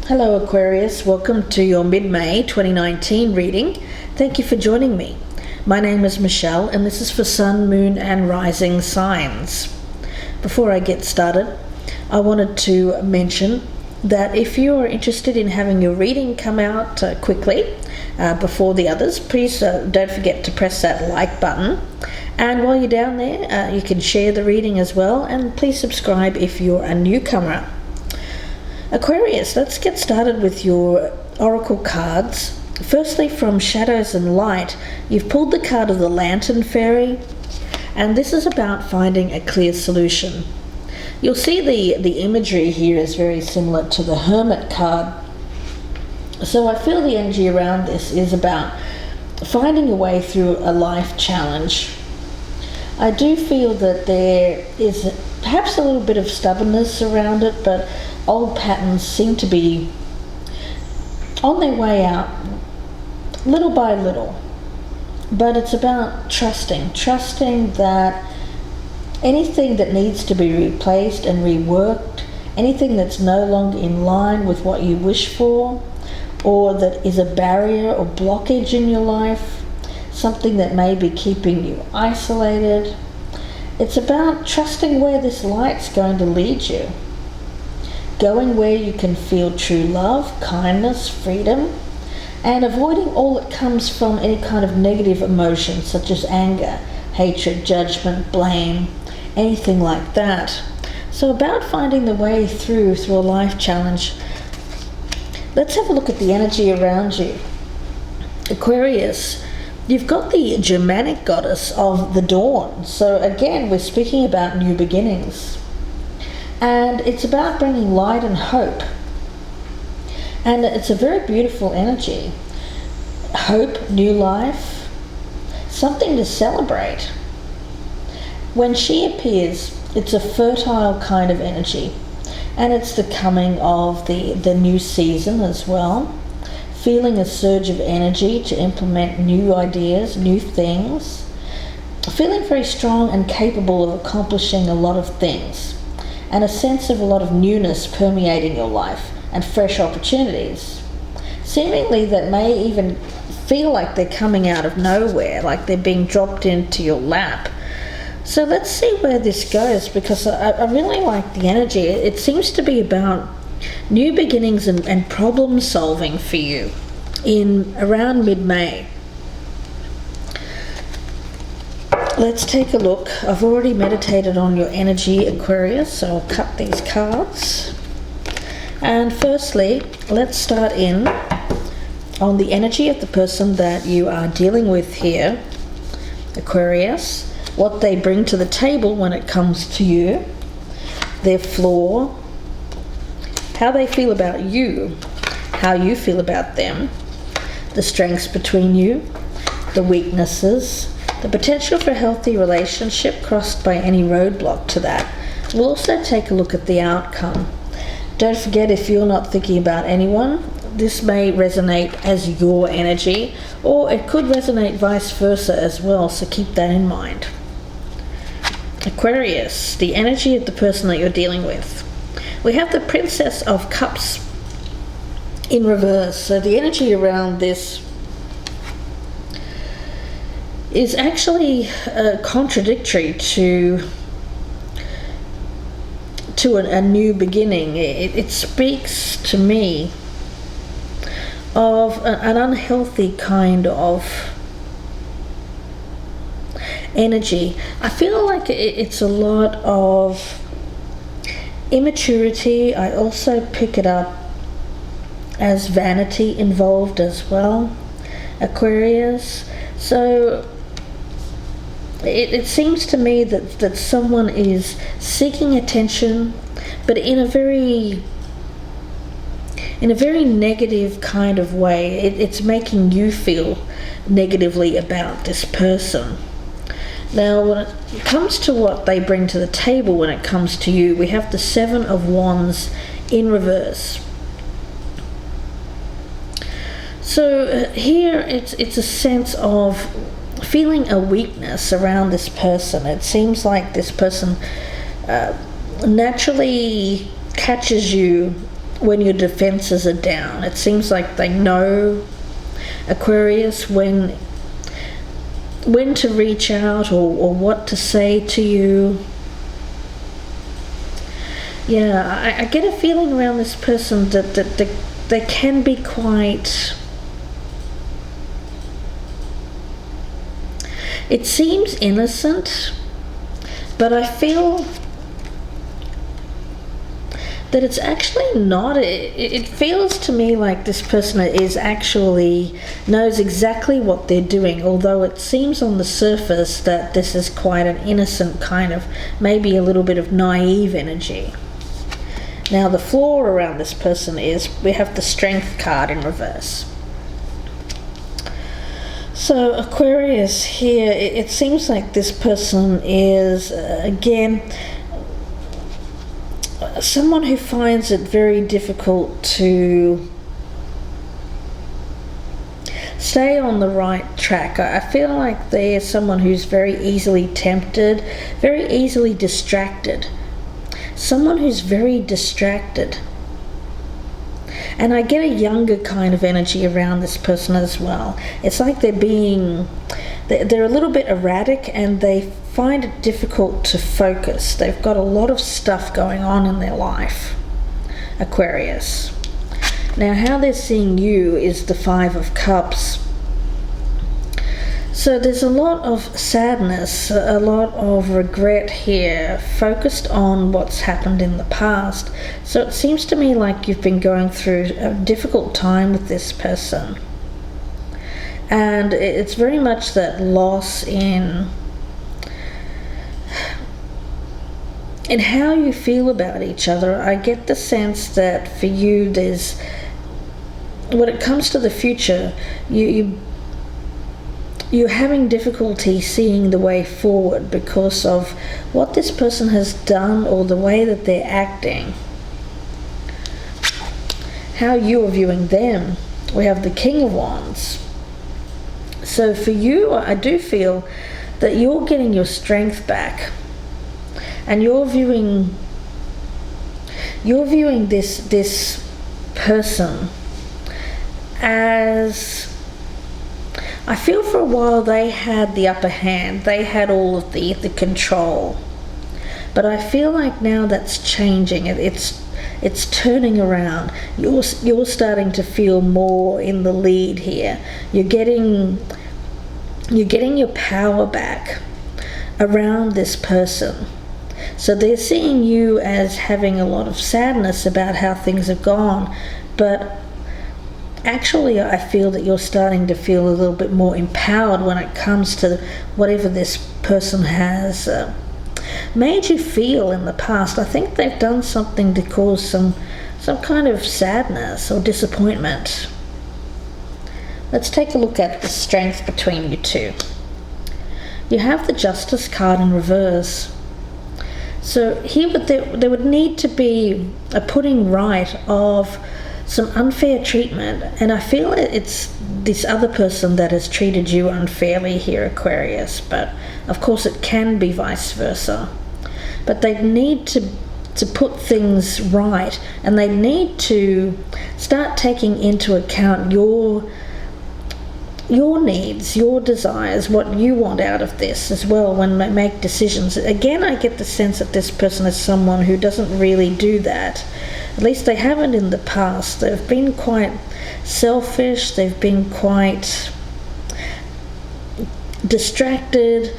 Hello Aquarius, welcome to your mid-May 2019 reading. Thank you for joining me. My name is Michelle and this is for Sun, Moon and Rising signs. Before I get started, I wanted to mention that if you are interested in having your reading come out quickly before the others, please don't forget to press that like button. And while you're down there, you can share the reading as well, and please subscribe if you're a newcomer. Aquarius, let's get started with your oracle cards. Firstly, from Shadows and Light, you've pulled the card of the Lantern Fairy, and this is about finding a clear solution. You'll see the imagery here is very similar to the Hermit card. So I feel the energy around this is about finding a way through a life challenge. I do feel that there is perhaps a little bit of stubbornness around it, but old patterns seem to be on their way out little by little. But it's about trusting that anything that needs to be replaced and reworked, anything that's no longer in line with what you wish for, or that is a barrier or blockage in your life, something that may be keeping you isolated. It's about trusting where this light's going to lead you. Going where you can feel true love, kindness, freedom, and avoiding all that comes from any kind of negative emotions such as anger, hatred, judgment, blame, anything like that. So about finding the way through a life challenge. Let's have a look at the energy around you. Aquarius, you've got the Germanic goddess of the dawn. So again, we're speaking about new beginnings. And it's about bringing light and hope. And it's a very beautiful energy. Hope, new life, something to celebrate. When she appears, it's a fertile kind of energy. And it's the coming of the new season as well. Feeling a surge of energy to implement new ideas, new things. Feeling very strong and capable of accomplishing a lot of things. And a sense of a lot of newness permeating your life and fresh opportunities. Seemingly that may even feel like they're coming out of nowhere, like they're being dropped into your lap. So let's see where this goes, because I really like the energy. It seems to be about new beginnings and problem solving for you in around mid-May. Let's take a look. I've already meditated on your energy, Aquarius, so I'll cut these cards. And firstly, let's start in on the energy of the person that you are dealing with here, Aquarius, what they bring to the table when it comes to you, their flaw, how they feel about you, how you feel about them, the strengths between you, the weaknesses, the potential for a healthy relationship crossed by any roadblock to that. We'll also take a look at the outcome. Don't forget, if you're not thinking about anyone, this may resonate as your energy, or it could resonate vice versa as well, so keep that in mind. Aquarius, the energy of the person that you're dealing with. We have the Princess of Cups in reverse, so the energy around this is actually contradictory to a new beginning. It speaks to me of an unhealthy kind of energy. I feel like it's a lot of immaturity. I also pick it up as vanity involved as well, Aquarius. So it seems to me that someone is seeking attention, but in a very negative kind of way. It's making you feel negatively about this person. Now, when it comes to what they bring to the table when it comes to you, we have the Seven of Wands in reverse. So here it's a sense of feeling a weakness around this person. It seems like this person naturally catches you when your defenses are down. It seems like they know, Aquarius, when to reach out or what to say to you. Yeah, I get a feeling around this person that they can be quite... It seems innocent, but I feel that it's actually not. It feels to me like this person is actually knows exactly what they're doing, although it seems on the surface that this is quite an innocent kind of, maybe a little bit of naive energy. Now the flaw around this person is we have the Strength card in reverse. So Aquarius here, it seems like this person is, again, someone who finds it very difficult to stay on the right track. I feel like they're someone who's very easily tempted, very easily distracted. Someone who's very distracted. And I get a younger kind of energy around this person as well. It's like they're a little bit erratic and they find it difficult to focus. They've got a lot of stuff going on in their life, Aquarius. Now how they're seeing you is the Five of Cups. So there's a lot of sadness, a lot of regret here, focused on what's happened in the past. So it seems to me like you've been going through a difficult time with this person. And it's very much that loss in how you feel about each other. I get the sense that for you, there's, when it comes to the future, you're having difficulty seeing the way forward because of what this person has done or the way that they're acting. How you're viewing them. We have the King of Wands. So for you, I do feel that you're getting your strength back. And you're viewing this person as... I feel for a while they had the upper hand. They had all of the control. But I feel like now that's changing. It's turning around. You're starting to feel more in the lead here. You're getting your power back around this person. So they're seeing you as having a lot of sadness about how things have gone, but actually I feel that you're starting to feel a little bit more empowered when it comes to whatever this person has made you feel in the past. I think they've done something to cause some kind of sadness or disappointment. Let's take a look at the strength between you two. You have the Justice card in reverse. So here there would need to be a putting right of some unfair treatment, and I feel it's this other person that has treated you unfairly here, Aquarius, but of course it can be vice versa. But they need to put things right, and they need to start taking into account your needs, your desires, what you want out of this as well when they make decisions. Again, I get the sense that this person is someone who doesn't really do that. At least they haven't in the past. They've been quite selfish. They've been quite distracted.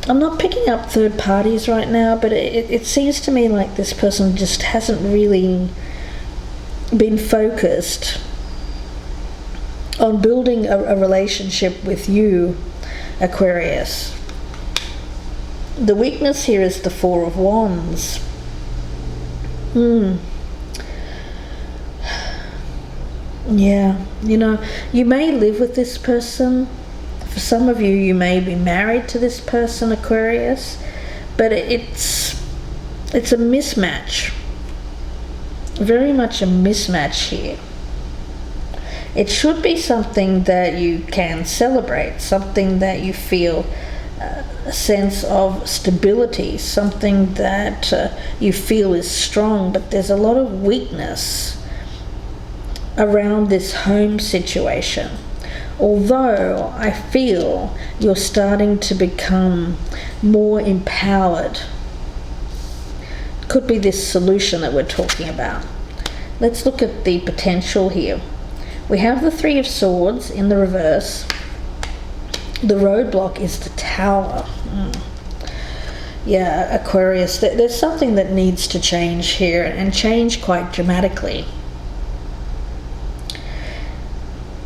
I'm not picking up third parties right now, but it seems to me like this person just hasn't really been focused on building a relationship with you, Aquarius. The weakness here is the Four of Wands. Yeah, you may live with this person. For some of you, you may be married to this person, Aquarius, but it's a mismatch. Very much a mismatch here. It should be something that you can celebrate, something that you feel a sense of stability, something that you feel is strong, but there's a lot of weakness around this home situation. Although I feel you're starting to become more empowered. Could be this solution that we're talking about. Let's look at the potential here. We have the Three of Swords in the reverse. The roadblock is the Tower. Yeah, Aquarius, there's something that needs to change here, and change quite dramatically.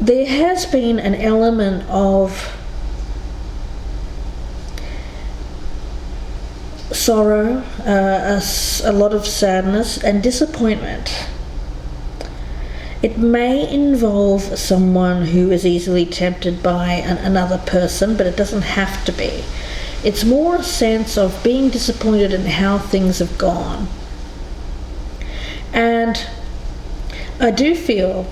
There has been an element of sorrow, a lot of sadness and disappointment. It may involve someone who is easily tempted by another person, but it doesn't have to be. It's more a sense of being disappointed in how things have gone. And I do feel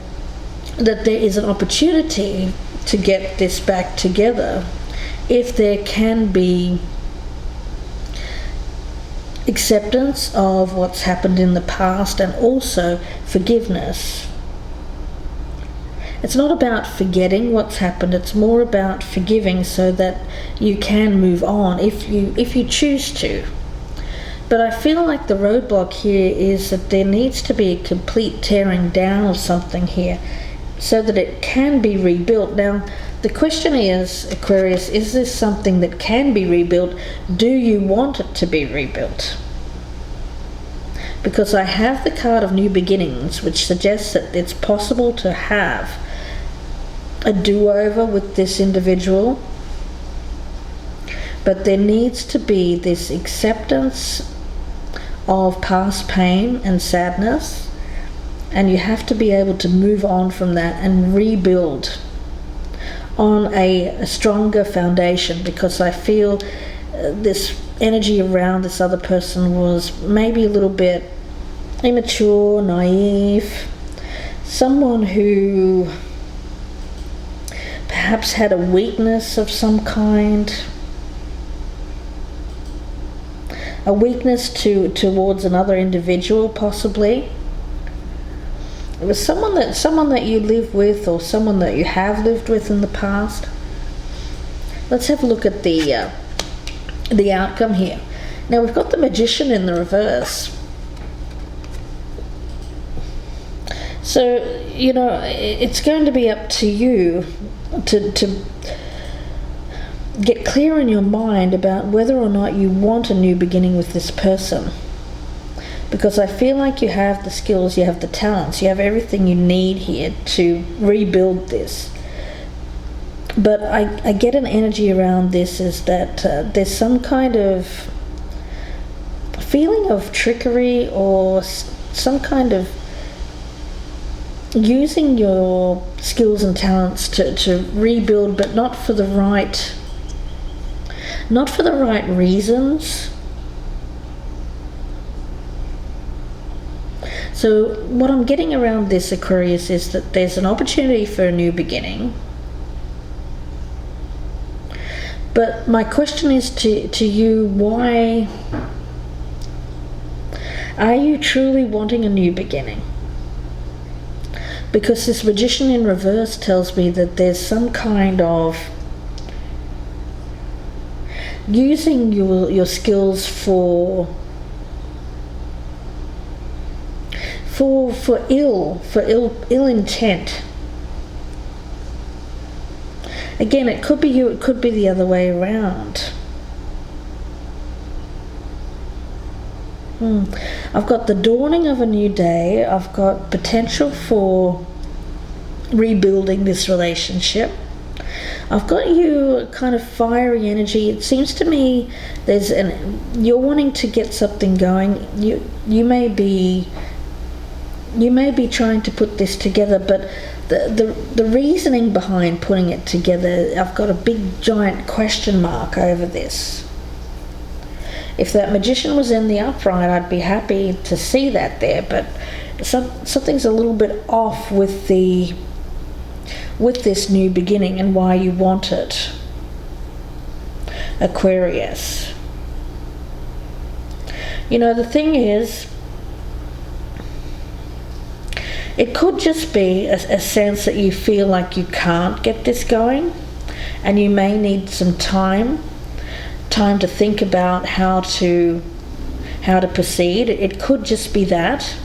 that there is an opportunity to get this back together if there can be acceptance of what's happened in the past and also forgiveness. It's not about forgetting what's happened, it's more about forgiving so that you can move on if you choose to. But I feel like the roadblock here is that there needs to be a complete tearing down of something here so that it can be rebuilt. Now, the question is, Aquarius, is this something that can be rebuilt? Do you want it to be rebuilt? Because I have the card of New Beginnings, which suggests that it's possible to have a do-over with this individual, but there needs to be this acceptance of past pain and sadness, and you have to be able to move on from that and rebuild on a stronger foundation, because I feel this energy around this other person was maybe a little bit immature, naive, someone who perhaps had a weakness of some kind, a weakness towards another individual possibly. It was someone that you live with, or someone that you have lived with in the past. Let's have a look at the outcome here. Now we've got the Magician in the reverse. So, you know, it's going to be up to you to get clear in your mind about whether or not you want a new beginning with this person. Because I feel like you have the skills, you have the talents, you have everything you need here to rebuild this. But I get an energy around this is that there's some kind of feeling of trickery or some kind of using your skills and talents to rebuild, but not for the right reasons. So what I'm getting around this, Aquarius, is that there's an opportunity for a new beginning. But my question is to you, why are you truly wanting a new beginning? Because this Magician in reverse tells me that there's some kind of using your skills for ill intent. Again, it could be you, it could be the other way around. I've got the dawning of a new day. I've got potential for rebuilding this relationship. I've got you kind of fiery energy. It seems to me you're wanting to get something going. You may be trying to put this together, but the reasoning behind putting it together, I've got a big giant question mark over this. If that Magician was in the upright, I'd be happy to see that there, but something's a little bit off with this new beginning and why you want it, Aquarius. You know, the thing is, It could just be a sense that you feel like you can't get this going, and you may need some time to think about how to proceed. It could just be that.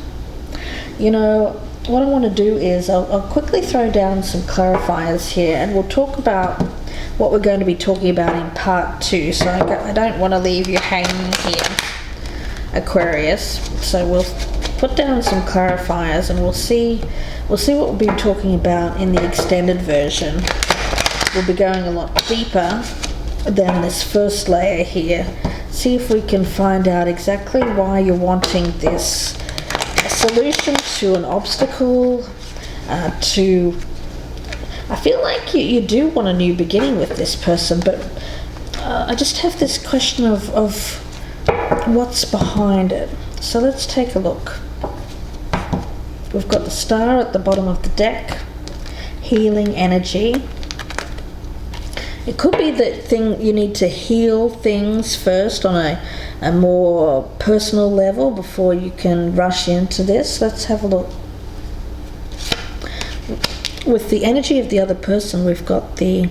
You know, what I want to do is I'll quickly throw down some clarifiers here, and we'll talk about what we're going to be talking about in part 2. So I don't want to leave you hanging here, Aquarius. So we'll put down some clarifiers, and we'll see what we'll be talking about in the extended version. We'll be going a lot deeper than this first layer here. See if we can find out exactly why you're wanting this solution to an obstacle, I feel like you do want a new beginning with this person, but I just have this question of what's behind it. So let's take a look. We've got the star at the bottom of the deck, healing energy. It could be that you need to heal things first on a more personal level before you can rush into this. Let's have a look. With the energy of the other person, we've got the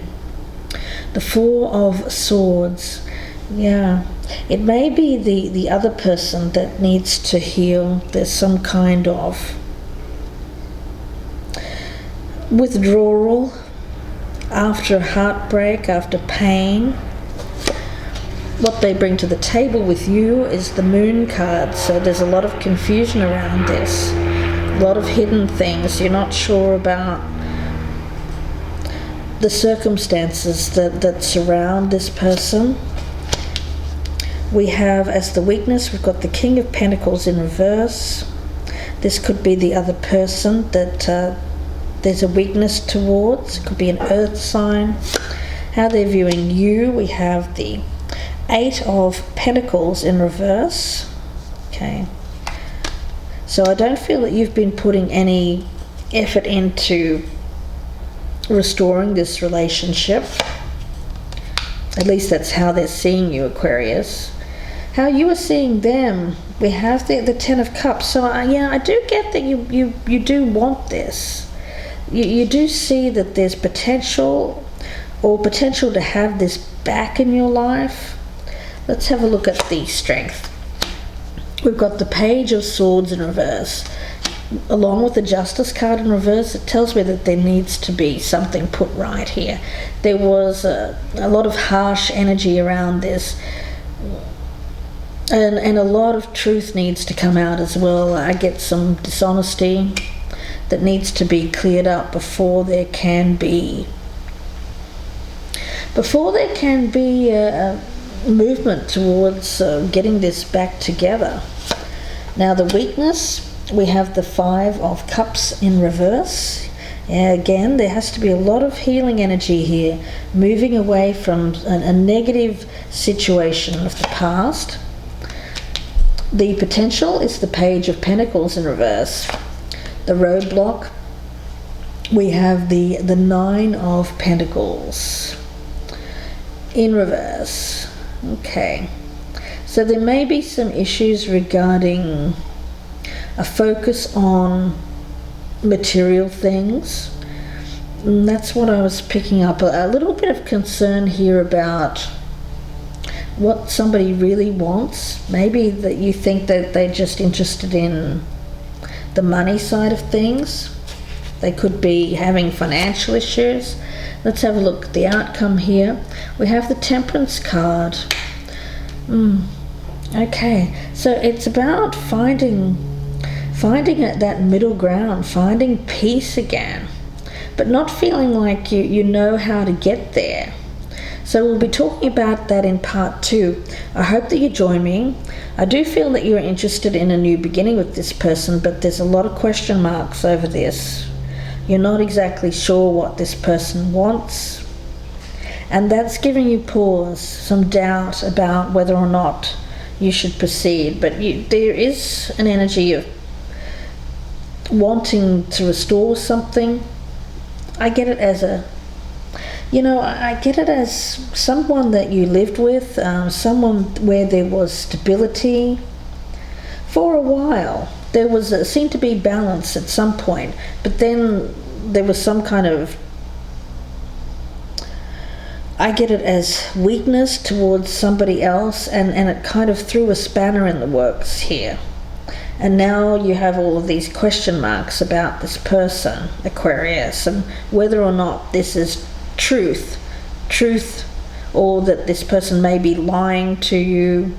Four of Swords. Yeah, it may be the other person that needs to heal. There's some kind of withdrawal after heartbreak, after pain. What they bring to the table with you is the Moon card, so there's a lot of confusion around this, a lot of hidden things. You're not sure about the circumstances that surround this person. We have, as the weakness, we've got the King of Pentacles in reverse. This could be the other person that there's a weakness towards. It could be an earth sign. How they're viewing you, we have the Eight of Pentacles in reverse. Okay. So I don't feel that you've been putting any effort into restoring this relationship. At least that's how they're seeing you, Aquarius. How you are seeing them, we have the Ten of Cups. So yeah, I do get that you do want this. You do see that there's potential to have this back in your life. Let's have a look at the Strength. We've got the Page of Swords in reverse. Along with the Justice card in reverse, it tells me that there needs to be something put right here. There was a lot of harsh energy around this, and a lot of truth needs to come out as well. I get some dishonesty that needs to be cleared up before there can be a movement towards getting this back together. Now the weakness, we have the Five of Cups in reverse. Again, there has to be a lot of healing energy here, moving away from a negative situation of the past. The potential is the Page of Pentacles in reverse. The roadblock, we have the Nine of Pentacles in reverse. Okay, so there may be some issues regarding a focus on material things. And that's what I was picking up. A little bit of concern here about what somebody really wants. Maybe that you think that they're just interested in the money side of things. They could be having financial issues. Let's have a look at the outcome here. We have the Temperance card. Okay, so it's about finding that middle ground, finding peace again, but not feeling like you know how to get there. So we'll be talking about that in part 2. I hope that you join me. I do feel that you're interested in a new beginning with this person, but there's a lot of question marks over this. You're not exactly sure what this person wants, and that's giving you pause, some doubt about whether or not you should proceed. But there is an energy of wanting to restore something. I get it as I get it as someone that you lived with, someone where there was stability for a while. there was seemed to be balance at some point, but then there was some kind of, I get it as weakness towards somebody else, and it kind of threw a spanner in the works here. And now you have all of these question marks about this person, Aquarius, and whether or not this is truth, or that this person may be lying to you,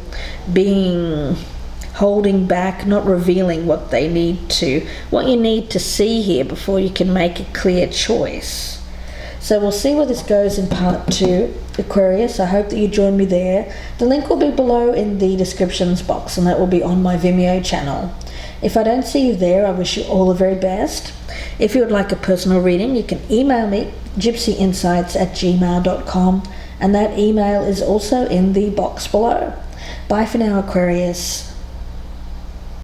holding back, not revealing what you need to see here before you can make a clear choice. So we'll see where this goes in part 2, Aquarius. I hope that you join me there. The link will be below in the descriptions box, and that will be on my Vimeo channel. If I don't see you there, I wish you all the very best. If you would like a personal reading, you can email me, gypsyinsights@gmail.com, and that email is also in the box below. Bye for now, Aquarius.